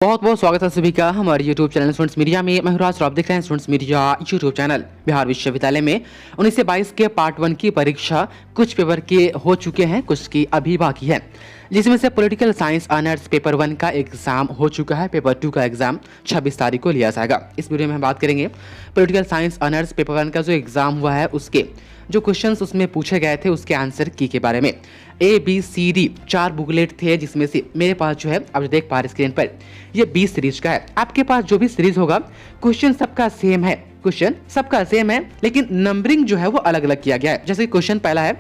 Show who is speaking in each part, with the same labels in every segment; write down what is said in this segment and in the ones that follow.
Speaker 1: बहुत बहुत स्वागत है सभी का हमारे YouTube चैनल स्टूडेंट्स मीडिया में। मैं राज, आप देख रहे हैं students media YouTube channel. Bihar विश्वविद्यालय में 19 से 22 के पार्ट 1 की परीक्षा कुछ पेपर के हो चुके हैं, कुछ की अभी बाकी है, जिसमें से पॉलिटिकल साइंस ऑनर्स पेपर 1 का एग्जाम हो चुका है। पेपर 2 का एग्जाम 26 तारीख को लिया जाएगा। इस वीडियो में हम बात करेंगे पॉलिटिकल साइंस ऑनर्स पेपर 1 का जो एग्जाम हुआ है उसके जो क्वेश्चंस उसमें पूछे गए थे उसके आंसर की के बारे में। ABCD 4 बुकलेट थे, जिसमें से मेरे पास जो है आप देख पा रहे स्क्रीन पर ये 20 सीरीज का है। आपके पास जो भी सीरीज होगा क्वेश्चन सबका सेम है, लेकिन नंबरिंग जो है वो अलग अलग किया गया है। जैसे क्वेश्चन पहला है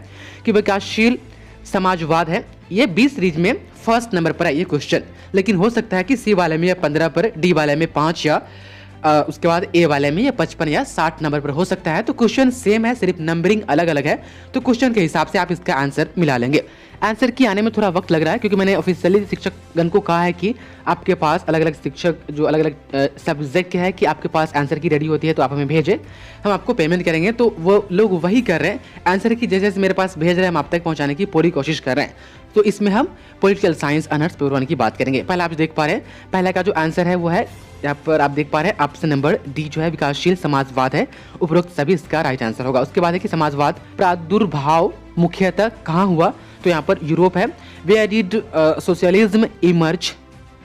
Speaker 1: कि विकासशील समाजवाद है, ये 20 सीरीज में फर्स्ट नंबर पर है ये क्वेश्चन, लेकिन हो सकता है कि C वाले में या 15 पर, D वाले में 5 या उसके बाद A वाले में या 55 या 60 नंबर पर हो सकता है। तो क्वेश्चन सेम है, सिर्फ नंबरिंग अलग अलग है, तो क्वेश्चन के हिसाब से आप इसका आंसर मिला लेंगे। आंसर की आने में थोड़ा वक्त लग रहा है क्योंकि मैंने ऑफिशियली शिक्षकगण को कहा है कि आपके पास अलग अलग शिक्षक जो अलग अलग सब्जेक्ट के हैं कि आपके पास आंसर की रेडी होती है तो आप हमें भेजें, हम आपको पेमेंट करेंगे। तो वो लोग वही कर रहे हैं, आंसर की जैसे जैसे मेरे पास भेज रहे हैं हम आप तक पहुंचाने की पूरी कोशिश कर रहे हैं। तो इसमें हम पॉलिटिकल साइंस ऑनर्स पेपर 1 की बात करेंगे। पहले आप देख पा रहे हैं, पहले का जो आंसर है वो है यहाँ पर आप देख पा रहे हैं ऑप्शन नंबर डी जो है विकासशील समाजवाद है। उपरोक्त सभी इसका राइट आंसर होगा। उसके बाद है कि समाजवाद प्रादुर्भाव मुख्यतः कहाँ हुआ, तो यहाँ पर यूरोप है। वेयर डिड सोशलिज्म इमर्ज,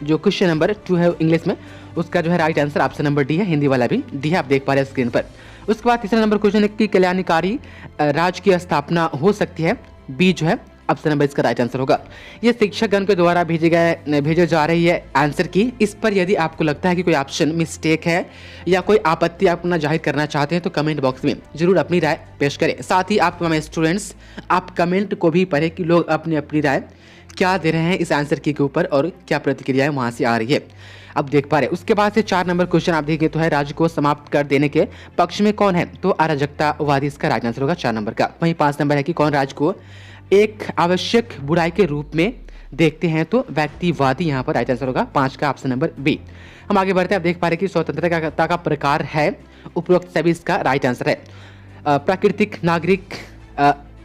Speaker 1: जो क्वेश्चन नंबर 2 है इंग्लिश में, उसका जो है right answer option number D है। हिंदी वाला भी डी है, आप देख पा रहे हैं स्क्रीन पर। उसके बाद तीसरा नंबर क्वेश्चन है कि कल्याणकारी राज्य की स्थापना हो सकती है, बी जो है ऑप्शन नंबर इसका राइट आंसर होगा। ये शिक्षकगण के द्वारा भेजे जा रही है आंसर की। इस पर यदि आपको लगता है कि कोई ऑप्शन मिस्टेक है या कोई आपत्ति आप अपना जाहिर करना चाहते हैं तो कमेंट बॉक्स में जरूर अपनी राय पेश करें। साथ ही आप हमारे स्टूडेंट्स आप कमेंट को भी पढ़ें कि लोग अपनी अपनी राय क्या दे रहे हैं इस आंसर की के ऊपर और क्या प्रतिक्रियाएं वहां से आ रही है, अब देख पा रहे। उसके बाद से 4 नंबर क्वेश्चन आप देखेंगे तो है राज्य को समाप्त कर देने के पक्ष में कौन है, तो अराजकतावादी इसका राइट आंसर होगा 4 नंबर का। वहीं 5 नंबर है कि कौन राज्य को एक आवश्यक बुराई के रूप में देखते हैं, तो व्यक्तिवादी यहाँ पर राइट आंसर होगा 5 का ऑप्शन नंबर बी। हम आगे बढ़ते हैं, आप देख पा रहे कि स्वतंत्रता का प्रकार है, उपरोक्त सभी इसका राइट आंसर है। प्राकृतिक, नागरिक,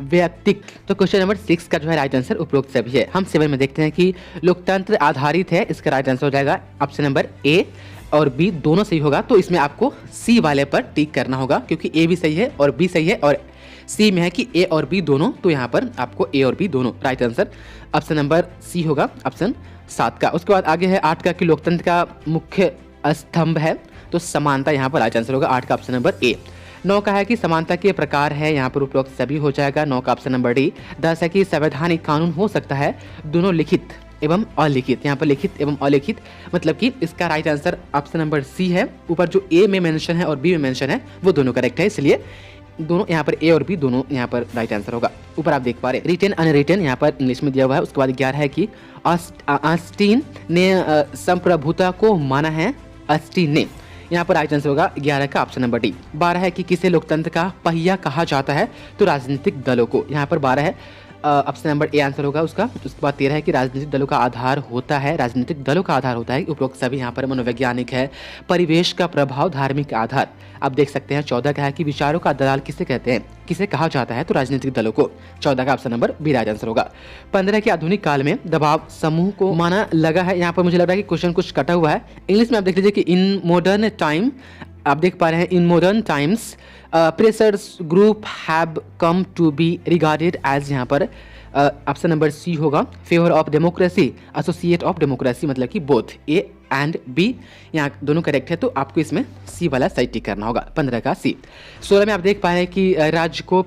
Speaker 1: व्यक्तिक, तो क्वेश्चन नंबर 6 का जो है राइट आंसर उपरोक्त सभी है। हम 7 में देखते हैं कि लोकतंत्र आधारित है, इसका राइट आंसर हो जाएगा ऑप्शन नंबर ए और बी दोनों सही होगा। तो इसमें आपको सी वाले पर टिक करना होगा क्योंकि ए भी सही है और बी सही है, और सी में है कि ए और बी दोनों, तो यहाँ पर आपको ए और बी दोनों right answer option number C होगा ऑप्शन 7 का। उसके बाद आगे है 8 का कि लोकतंत्र का मुख्य स्तंभ है, तो समानता यहाँ पर राइट आंसर होगा 8 का ऑप्शन नंबर ए। 9 का है कि समानता के प्रकार है, यहाँ पर उपरोक्त सभी हो जाएगा 9 का ऑप्शन नंबर डी। 10 है कि संवैधानिक कानून हो सकता है दोनों लिखित एवं अलिखित, यहाँ पर लिखित एवं अलिखित मतलब कि इसका right answer option number C है। ऊपर जो ए में मेंशन है और बी में मेंशन है वो दोनों करेक्ट है, इसलिए दोनों यहाँ पर ए और बी दोनों यहाँ पर राइट आंसर होगा। ऊपर आप देख पा रहे रिटन अनरिटन यहाँ पर इंग्लिश में दिया हुआ है। उसके बाद 11 है कि ऑस्टिन ने संप्रभुता को माना है, ऑस्टिन ने, यहाँ पर राइट आंसर होगा 11 का ऑप्शन नंबर डी। 12 है कि किसे लोकतंत्र का पहिया कहा जाता है, तो राजनीतिक दलों को, यहाँ पर 12 है ऑप्शन नंबर ए आंसर होगा उसका। उसके बाद 13 है कि राजनीतिक दलों का आधार होता है, राजनीतिक दलों का आधार होता है, उपरोक्त सभी यहाँ पर मनोवैज्ञानिक है। परिवेश का प्रभाव, धार्मिक आधार, आप देख सकते हैं। 14 का है कि विचारों का दलाल किसे कहते हैं, किसे कहा जाता है, तो राजनीतिक दलों को, 14 का option number B right answer होगा। 15 के आधुनिक काल में दबाव समूह को माना लगा है, यहाँ पर मुझे लग रहा है कि क्वेश्चन कुछ कटा हुआ है। इंग्लिश में आप देख लीजिए कि इन मॉडर्न टाइम, आप देख पा रहे हैं in modern times pressures group have come to be regarded as, यहाँ पर ऑप्शन नंबर सी होगा favour of democracy, associate of democracy, मतलब कि बोथ ए एंड बी यहाँ दोनों करेक्ट है, तो आपको इसमें सी वाला सही टिक करना होगा 15 का सी। 16 में आप देख पा रहे हैं कि राज्य को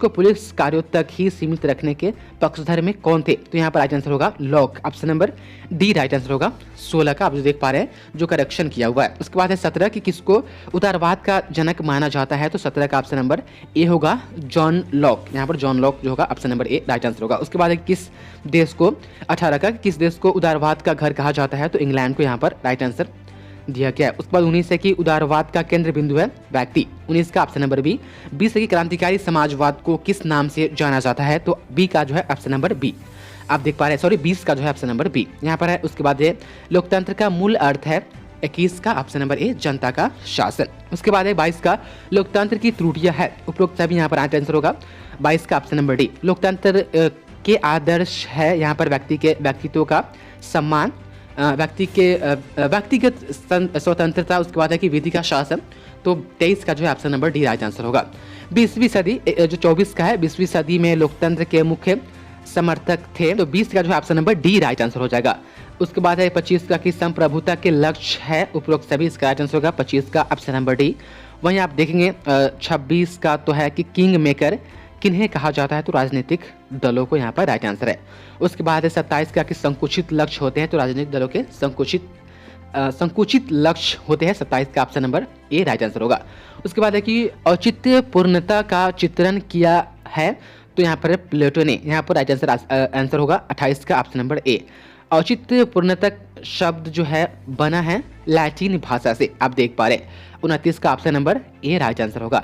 Speaker 1: पुलिस कार्यों तक ही सीमित रखने के पक्षधर में कौन थे, तो यहाँ पर राइट आंसर होगा lock, option number D right answer होगा 16 का, आप जो देख पा रहे हैं जो करेक्शन किया हुआ है। उसके बाद है 17 कि किसको उदारवाद का जनक माना जाता है, तो 17 का ऑप्शन नंबर ए होगा जॉन लॉक, यहाँ पर जॉन लॉक जो होगा option number A right answer होगा। उसके बाद है किस देश को 18 का किस देश को उदारवाद का घर कहा जाता है, तो इंग्लैंड को यहाँ पर राइट आंसर दिया गया है। उसके बाद 19 है कि उदारवाद का केंद्र बिंदु है व्यक्ति, 19 का ऑप्शन नंबर बी। 20 है कि क्रांतिकारी समाजवाद को किस नाम से जाना जाता है, तो बी का जो है ऑप्शन नंबर बी आप देख पा रहे हैं, सॉरी 20 का जो है ऑप्शन नंबर बी यहाँ पर है। उसके बाद है लोकतंत्र का मूल अर्थ है, 21 का ऑप्शन नंबर ए जनता का शासन। उसके बाद है 22 का लोकतंत्र की त्रुटियां है, उपरोक्त सभी यहाँ पर राइट आंसर होगा 22 का ऑप्शन नंबर डी। लोकतंत्र के आदर्श है, यहाँ पर व्यक्ति के व्यक्तित्व का सम्मान, व्यक्तिगत स्वतंत्रता, उसके बाद है कि विधि का शासन। तो 23 का जो है option number D right answer होगा। 20वीं सदी जो 24 का है, 20वीं सदी में लोकतंत्र के मुख्य समर्थक थे। तो 20 का जो है option number D right answer हो जाएगा। उसके बाद है 25 का कि संप्रभुता के लक्ष्य है उपरोक्त सभी, इसका राइट आंसर होगा 25 का ऑप्शन नंबर डी। वहीं आप देखेंगे 26 का तो है कि किंग मेकर किन्हें कहा जाता है, तो राजनीतिक दलों को यहाँ पर राइट आंसर है। उसके बाद है 27 का कि संकुचित लक्ष्य होते हैं, तो राजनीतिक दलों के संकुचित लक्ष्य होते हैं। 27 का option number A right answer होगा। उसके बाद है कि औचित्य पूर्णता का चित्रण किया है, तो यहाँ पर प्लेटो ने, यहाँ पर राइट आंसर होगा 28 का ऑप्शन नंबर ए। औचित्य पूर्णता शब्द जो है बना है लैटिन भाषा से, आप देख पा रहे हैं। 29 का option number A right answer होगा।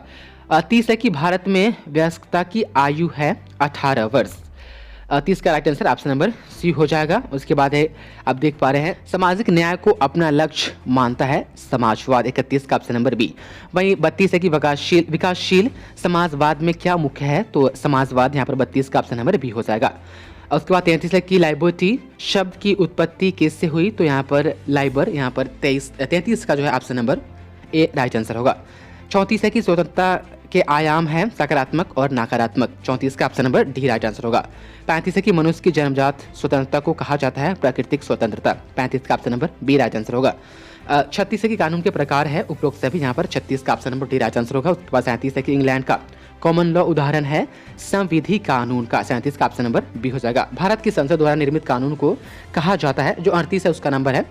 Speaker 1: 30 है कि भारत में वयस्कता की आयु है 18 वर्ष। 30 का right answer option number C हो जाएगा। उसके बाद है आप देख पा रहे हैं सामाजिक न्याय को अपना लक्ष्य मानता है समाजवाद। 31 का ऑप्शन नंबर बी। वहीं 32 है कि विकासशील समाजवाद में क्या मुख्य है, तो समाजवाद, यहाँ पर 32 का ऑप्शन नंबर बी हो जाएगा। उसके बाद 33 है कि लाइबर्टी शब्द की उत्पत्ति किससे हुई, तो यहाँ पर लाइबर, यहाँ पर 33 का जो है option number A right answer होगा। 34 है कि स्वतंत्रता के आयाम है सकारात्मक और नकारात्मक। 34 का option number D right answer होगा। 35 है कि मनुष्य की जन्मजात स्वतंत्रता को कहा जाता है प्राकृतिक स्वतंत्रता। 35 का option number B right answer होगा। 36 है कि कानून के प्रकार है उपरोक्त सभी, यहाँ पर 36 का option number D right answer होगा। उसके बाद 37 है कि इंग्लैंड का कॉमन लॉ उदाहरण है संविधि कानून का। 37 का ऑप्शन नंबर बी हो जाएगा। भारत की संसद द्वारा निर्मित कानून को कहा जाता है, जो 38 है उसका नंबर है,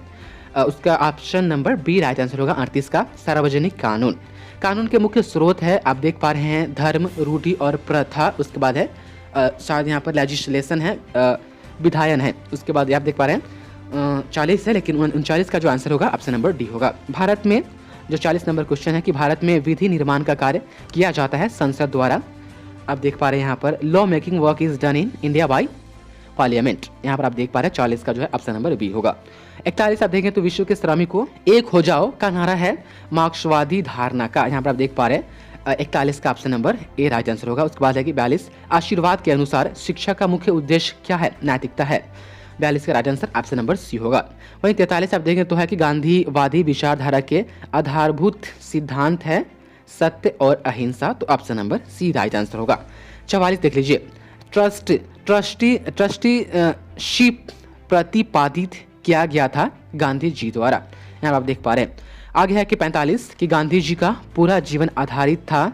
Speaker 1: उसका option number B right answer होगा। 38 का सार्वजनिक कानून। कानून के मुख्य स्रोत है, आप देख पा रहे हैं, धर्म, रूढ़ि और प्रथा। उसके बाद है शायद यहाँ पर लेजिस्लेशन है, विधायन है। उसके बाद आप देख पा रहे हैं 40 है, लेकिन 39 का जो आंसर होगा ऑप्शन नंबर डी होगा। भारत में जो 40 नंबर क्वेश्चन है कि भारत में विधि निर्माण का कार्य किया जाता है संसद द्वारा। आप देख पा रहे हैं यहाँ पर law making work is done in India by parliament. यहाँ पर आप देख पा रहे हैं 40 का जो है ऑप्शन नंबर बी होगा। 41 आप देखें तो विश्व के श्रमिकों एक हो जाओ का नारा है मार्क्सवादी धारणा का। यहाँ पर आप देख पा रहे हैं 41 का option number A right answer होगा। उसके बाद है कि 42 आशीर्वाद के अनुसार शिक्षा का मुख्य उद्देश्य क्या है, नैतिकता है। 42 का right answer option number C होगा। वहीं 43 आप देखें तो है कि गांधीवादी विचारधारा के आधारभूत सिद्धांत है सत्य और अहिंसा, तो option number C right answer होगा। 44 देख लीजिए ट्रस्टीशिप प्रतिपादित किया गया था गांधी जी द्वारा। यहाँ आप देख पा रहे हैं। आगे है कि 45 कि गांधी जी का पूरा जीवन आधारित था,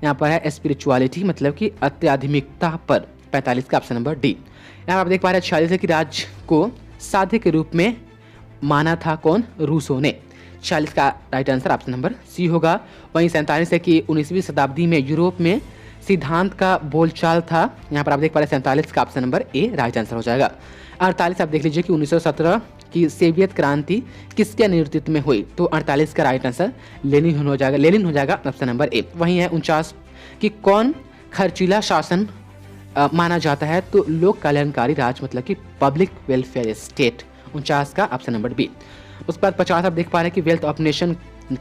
Speaker 1: यहाँ पर है स्पिरिचुअलिटी, मतलब कि आध्यात्मिकता पर। 45 का ऑप्शन नंबर डी। यहाँ आप देख पा रहे हैं 46 है कि राज्य को साध्य के रूप में माना था कौन, रूसो ने। 46 का right answer option number C होगा। वहीं 47 है कि 19वीं शताब्दी में यूरोप में सिद्धांत का बोलचाल था। यहाँ पर आप देख पा रहे हैं 47 का option number A right answer हो जाएगा। 48 आप देख लीजिए कि 1917 की सोवियत क्रांति किसके नेतृत्व में हुई, तो 48 का राइट आंसर लेनिन हो जाएगा ऑप्शन नंबर ए। वहीं है 49 कि कौन खर्चीला शासन माना जाता है, तो लोक कल्याणकारी राज, मतलब कि पब्लिक वेलफेयर स्टेट। 49 का ऑप्शन नंबर बी। उसके बाद 50 आप देख पा रहे हैं कि वेल्थ ऑफ नेशन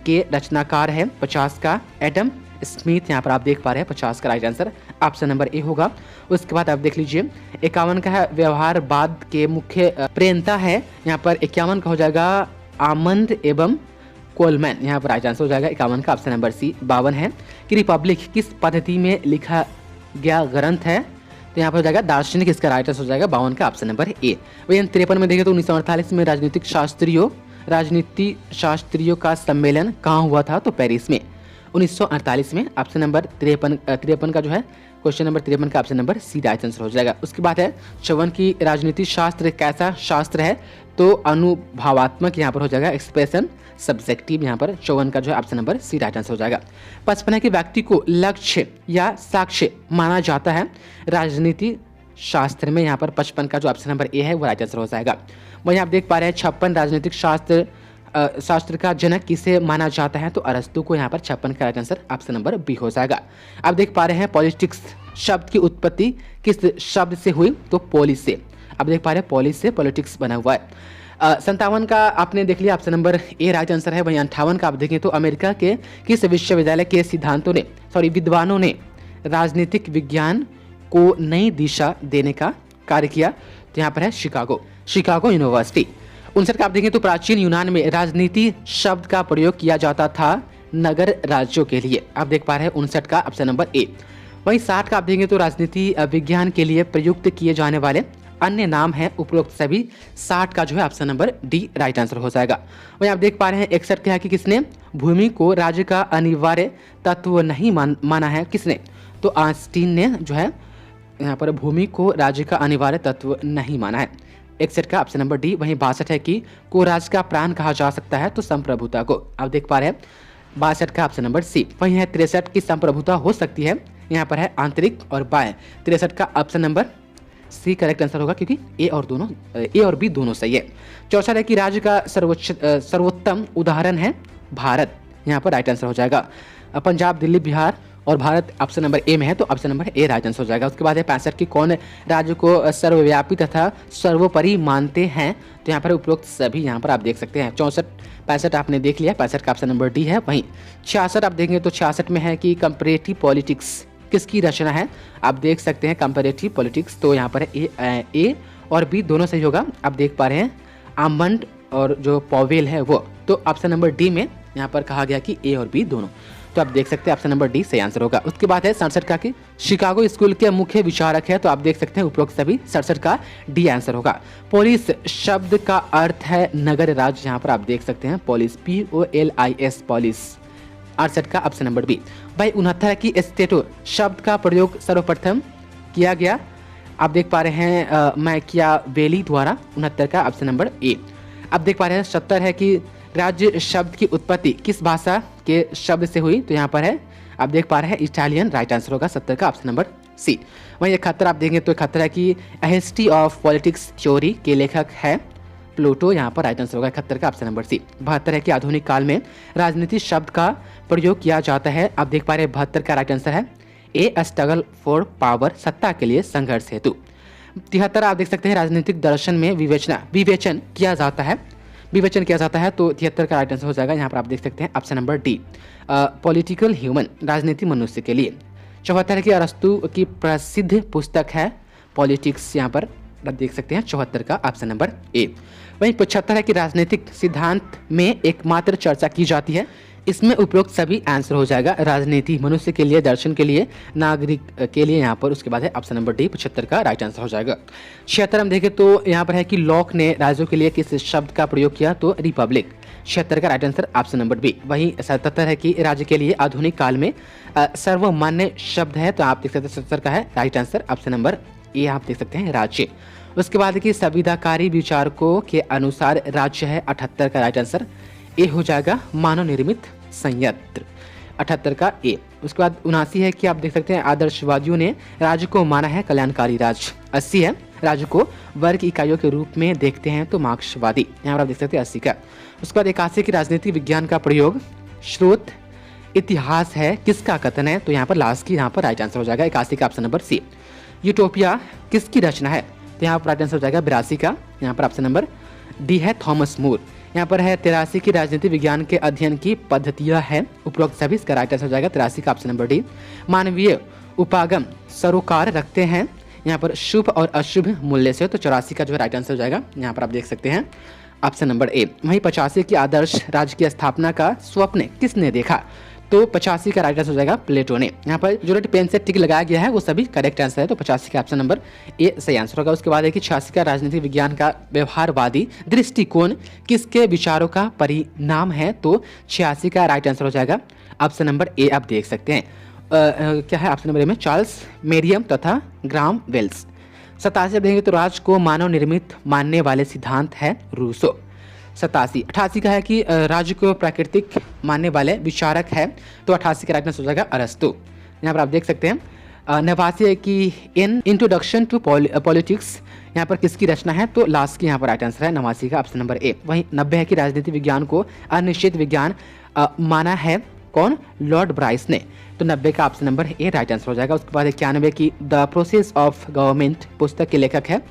Speaker 1: के रचनाकार है। 50 का एडम स्मिथ, यहाँ पर आप देख पा रहे हैं 50 का right answer option number A होगा। उसके बाद आप देख लीजिए 51 का है व्यवहारवाद के मुख्य प्रेरणा है। यहाँ पर 51 का हो जाएगा आमंद एवं कोलमैन, यहाँ पर राइट आंसर हो जाएगा 51 का ऑप्शन नंबर सी। 52 है कि रिपब्लिक किस पद्धति में लिखा गया ग्रंथ है, तो यहाँ पर हो जाएगा दार्शनिक, इसका राइट आंसर हो जाएगा 52 का ऑप्शन नंबर ए। वही 53 में देखें तो 1948 में राजनीति शास्त्रियों का सम्मेलन कहाँ हुआ था, तो पेरिस में। 1948 में ऑप्शन नंबर 53 का जो है क्वेश्चन नंबर 53 का option number C right answer हो जाएगा। उसके बाद है 54 की राजनीति शास्त्र कैसा शास्त्र है, तो अनुभवात्मक, यहाँ पर हो जाएगा एक्सप्रेशन सब्जेक्टिव, यहाँ पर 54 का जो है option number C right answer हो जाएगा। 55 के व्यक्ति को लक्ष्य या साक्ष्य माना जाता है राजनीति शास्त्र में, यहाँ पर 55 का जो ऑप्शन नंबर ए है वो राइट आंसर हो जाएगा। वहीं आप देख पा रहे हैं 56 राजनीतिक शास्त्र का जनक किसे माना जाता है, तो अरस्तु को। यहाँ पर 56 का right answer option number B हो जाएगा। आप देख पा रहे हैं पॉलिटिक्स शब्द की उत्पत्ति किस शब्द से हुई, तो पोलिस से। आप देख पा रहे हैं पोलिस से पॉलिटिक्स बना हुआ है। 57 का आपने देख लिया option number A right answer है। वहीं 58 का आप देखें तो अमेरिका के किस विश्वविद्यालय के विद्वानों ने राजनीतिक विज्ञान को नई दिशा देने का कार्य किया, तो यहाँ पर है शिकागो यूनिवर्सिटी। 59 का आप देखें तो प्राचीन यूनान में राजनीति शब्द का प्रयोग किया जाता था नगर राज्यों के लिए। आप देख पा रहे हैं 59 का ऑप्शन नंबर ए। वहीं 60 का आप देखेंगे तो राजनीति विज्ञान के लिए प्रयुक्त किए जाने वाले अन्य नाम हैं उपरोक्त सभी। 60 का जो है option number D right answer हो जाएगा। वहीं आप देख पा रहे हैं 61 क्या है कि किसने भूमि को राज्य का अनिवार्य तत्व नहीं माना है, किसने? तो आइंस्टीन ने जो है यहाँ पर भूमि को राज्य का अनिवार्य तत्व नहीं माना है। 61 का ऑप्शन नंबर डी। वहीं 62 है कि को राज्य का प्राण कहा जा सकता है, तो संप्रभुता को। आप देख पा रहे हैं 62 का ऑप्शन नंबर सी। वहीं है 63 की संप्रभुता हो सकती है, यहाँ पर है आंतरिक और बाह्य। 63 का option number C correct answer होगा, क्योंकि ए और बी दोनों सही है। 64 है कि राज्य का सर्वोत्तम उदाहरण है भारत, यहाँ पर राइट आंसर हो जाएगा। पंजाब, दिल्ली, बिहार और भारत ऑप्शन नंबर ए में है, तो option number A right answer हो जाएगा। उसके बाद है 65 की कौन राज्य को सर्वव्यापी तथा सर्वोपरि मानते हैं, तो यहाँ पर उपरोक्त सभी यहाँ पर आप देख सकते हैं। 64 65 आपने देख लिया, 65 का ऑप्शन नंबर डी है। वहीं 66 आप देखेंगे तो 66 में है कि कंपैरेटिव पॉलिटिक्स किसकी रचना है, आप देख सकते हैं कंपैरेटिव पॉलिटिक्स, तो यहाँ पर ए और बी दोनों सही होगा। आप देख पा रहे हैं आमंड और जो पॉवेल है वो, तो ऑप्शन नंबर डी में यहाँ पर कहा गया कि ए और बी दोनों, तो आप देख सकते हैं ऑप्शन नंबर डी सही आंसर होगा। उसके बाद है 67 का कि शिकागो स्कूल के मुख्य विचारक है, तो आप देख सकते हैं उपरोक्त सभी। 67 का डी आंसर होगा। पोलिस शब्द का अर्थ है नगर राज्य, यहाँ पर आप देख सकते हैं पोलिस, POLIS पोलिस। 68 का ऑप्शन नंबर बी। भाई 69 की स्टेटो शब्द का प्रयोग सर्वप्रथम किया गया, आप देख पा रहे हैं मैकियावेली द्वारा। 69 का ऑप्शन नंबर ए। आप देख पा रहे हैं 70 है कि राज्य शब्द की उत्पत्ति किस भाषा के शब्द से हुई, तो यहाँ पर है आप देख पा रहे हैं इटालियन, राइट आंसर होगा 70 का ऑप्शन नंबर सी। वहीं 71 आप देखेंगे तो 71 है कि हिस्ट्री ऑफ पॉलिटिक्स थ्योरी के लेखक है प्लूटो, यहाँ पर राइट आंसर होगा 71 का ऑप्शन नंबर सी। 72 है कि आधुनिक काल में राजनीति शब्द का प्रयोग किया जाता है, आप देख पा रहे हैं 72 का राइट आंसर है ए स्ट्रगल फॉर पावर, सत्ता के लिए संघर्ष हेतु। 73 आप देख सकते हैं राजनीतिक दर्शन में विवेचन किया जाता है, तो 73 का राइट आंसर हो जाएगा। यहाँ पर आप देख सकते हैं option number D political human, राजनीति मनुष्य के लिए। 74 है कि अरस्तु की प्रसिद्ध पुस्तक है पॉलिटिक्स, यहाँ पर आप देख सकते हैं 74 का ऑप्शन नंबर ए। वहीं 75 है कि राजनीतिक सिद्धांत में एकमात्र चर्चा की जाती है, इसमें उपरोक्त सभी आंसर हो जाएगा। राजनीति मनुष्य के लिए, दर्शन के लिए, नागरिक के लिए, यहाँ पर उसके बाद है ऑप्शन नंबर डी 75 का राइट आंसर हो जाएगा। 76 हम देखें तो यहाँ पर है कि लॉक ने राज्यों के लिए किस शब्द का प्रयोग किया, तो रिपब्लिक। 76 का right answer option number B. वहीं 77 है कि राज्य के लिए आधुनिक काल में सर्वमान्य शब्द है, तो आप देख सकते हैं 77 का है right answer option number A, आप देख सकते हैं राज्य। उसके बाद की संविधाकारी विचारकों के अनुसार राज्य है 78 का राइट आंसर ए हो जाएगा मानव निर्मित संयंत्र, 78 का ए। उसके बाद 79 है कि आप देख सकते हैं आदर्शवादियों ने राज्य को माना है कल्याणकारी राज्य। 80 है राज्य को वर्ग इकाइयों के रूप में देखते हैं, तो मार्क्सवादी, यहाँ पर आप देख सकते हैं 80 का। उसके बाद 81 की राजनीति विज्ञान का प्रयोग स्रोत इतिहास है, किसका कथन है, तो यहाँ पर लास्ट की यहाँ पर राइट आंसर हो जाएगा 81 का ऑप्शन नंबर सी। यूटोपिया किसकी रचना है, तो यहाँ पर राइट आंसर हो जाएगा 82 का, यहाँ पर ऑप्शन नंबर डी है थॉमस मूर। यहाँ पर है 83 की राजनीति विज्ञान के अध्ययन की पद्धतियाँ है, उपरोक्त सभी, इसका राइट आंसर हो जाएगा 83 का ऑप्शन नंबर डी। मानवीय उपागम सरोकार रखते हैं यहाँ पर शुभ और अशुभ मूल्य से, तो 84 का जो है राइट आंसर हो जाएगा, यहाँ पर आप देख सकते हैं ऑप्शन नंबर ए। वहीं 85 की आदर्श राज्य की स्थापना का स्वप्न किसने देखा, तो 85 का राइट आंसर हो जाएगा प्लेटो ने। यहाँ पर जो रेड पेन से टिक लगाया गया है वो सभी करेक्ट आंसर है, तो 85 का ऑप्शन नंबर ए सही आंसर होगा। उसके बाद है कि 86 का राजनीतिक विज्ञान का व्यवहारवादी दृष्टिकोण किसके विचारों का परिणाम है, तो 86 का राइट आंसर हो जाएगा ऑप्शन नंबर ए, आप देख सकते हैं क्या है ऑप्शन नंबर ए में चार्ल्स मेरियम तथा ग्राम वेल्स। 87 देखेंगे तो राज्य को मानव निर्मित मानने वाले सिद्धांत है रूसो। 87 88 का है कि राज्य को प्राकृतिक मानने वाले विचारक है, तो 88 का राइट आंसर हो जाएगा अरस्तु, यहाँ पर आप देख सकते हैं। 89 है कि इन इंट्रोडक्शन टू पॉलिटिक्स यहाँ पर किसकी रचना है, तो लास्ट की यहाँ पर राइट आंसर है 89 का ऑप्शन नंबर ए। वहीं 90 है कि राजनीति विज्ञान को अनिश्चित विज्ञान माना है, कौन, लॉर्ड ब्राइस ने, तो 90 का option number A right answer हो जाएगा। उसके बाद 91 की द प्रोसेस ऑफ गवर्नमेंट पुस्तक के लेखक है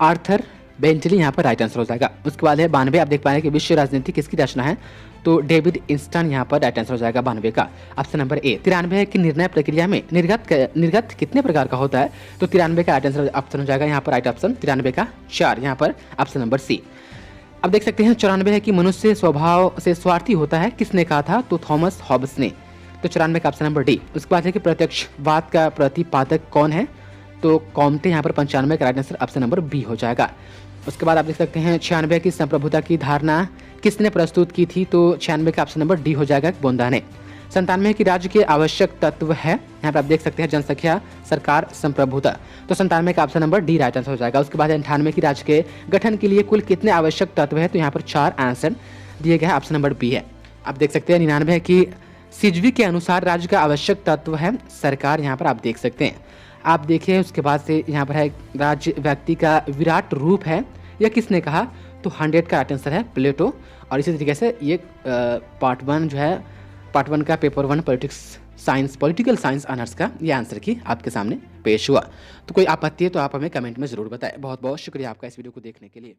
Speaker 1: आर्थर बेंटली, यहाँ पर राइट आंसर हो जाएगा। उसके बाद है 92, आप देख पाएंगे कि विश्व राजनीति किसकी रचना है, तो डेविड इंस्टन, यहाँ पर राइट आंसर हो जाएगा 92 का ऑप्शन नंबर ए। 93 है कि निर्णय प्रक्रिया में निर्गत कितने प्रकार का होता है, तो 93 का राइट आंसर ऑप्शन हो जाएगा यहाँ पर राइट ऑप्शन 93 का 4, यहाँ पर ऑप्शन नंबर सी। अब देख सकते हैं 94 है कि मनुष्य स्वभाव से स्वार्थी होता है, किसने कहा था? तो थॉमस हॉब्स ने। तो 94 का ऑप्शन नंबर डी। उसके बाद है कि प्रत्यक्षवाद का प्रतिपादक कौन है? तो कॉम्टे। यहाँ पर 95 का right answer option number B हो जाएगा। उसके बाद आप देख सकते हैं 96 की संप्रभुता की धारणा किसने प्रस्तुत की थी? तो 96 का ऑप्शन नंबर डी हो जाएगा, बोंदा ने। 97 की राज्य के आवश्यक तत्व है, यहाँ पर आप देख सकते हैं जनसंख्या, सरकार, संप्रभुता। तो 97 का option number D right answer हो जाएगा। उसके बाद 98 की राज्य के गठन के लिए कुल कितने आवश्यक तत्व है? तो यहाँ पर 4 आंसर दिए गए हैं, ऑप्शन नंबर बी है। आप देख सकते हैं 99 की सिजवी के अनुसार राज्य का आवश्यक तत्व है सरकार, यहाँ पर आप देख सकते हैं। आप देखिए उसके बाद से यहाँ पर है राज्य व्यक्ति का विराट रूप है, यह किसने कहा? तो 100 का राइट आंसर है प्लेटो। और इसी तरीके से ये पार्ट 1 जो है, पार्ट 1 का पेपर 1 पॉलिटिकल साइंस ऑनर्स का ये आंसर की आपके सामने पेश हुआ। तो कोई आपत्ति है तो आप हमें कमेंट में ज़रूर बताएं। बहुत बहुत शुक्रिया आपका इस वीडियो को देखने के लिए।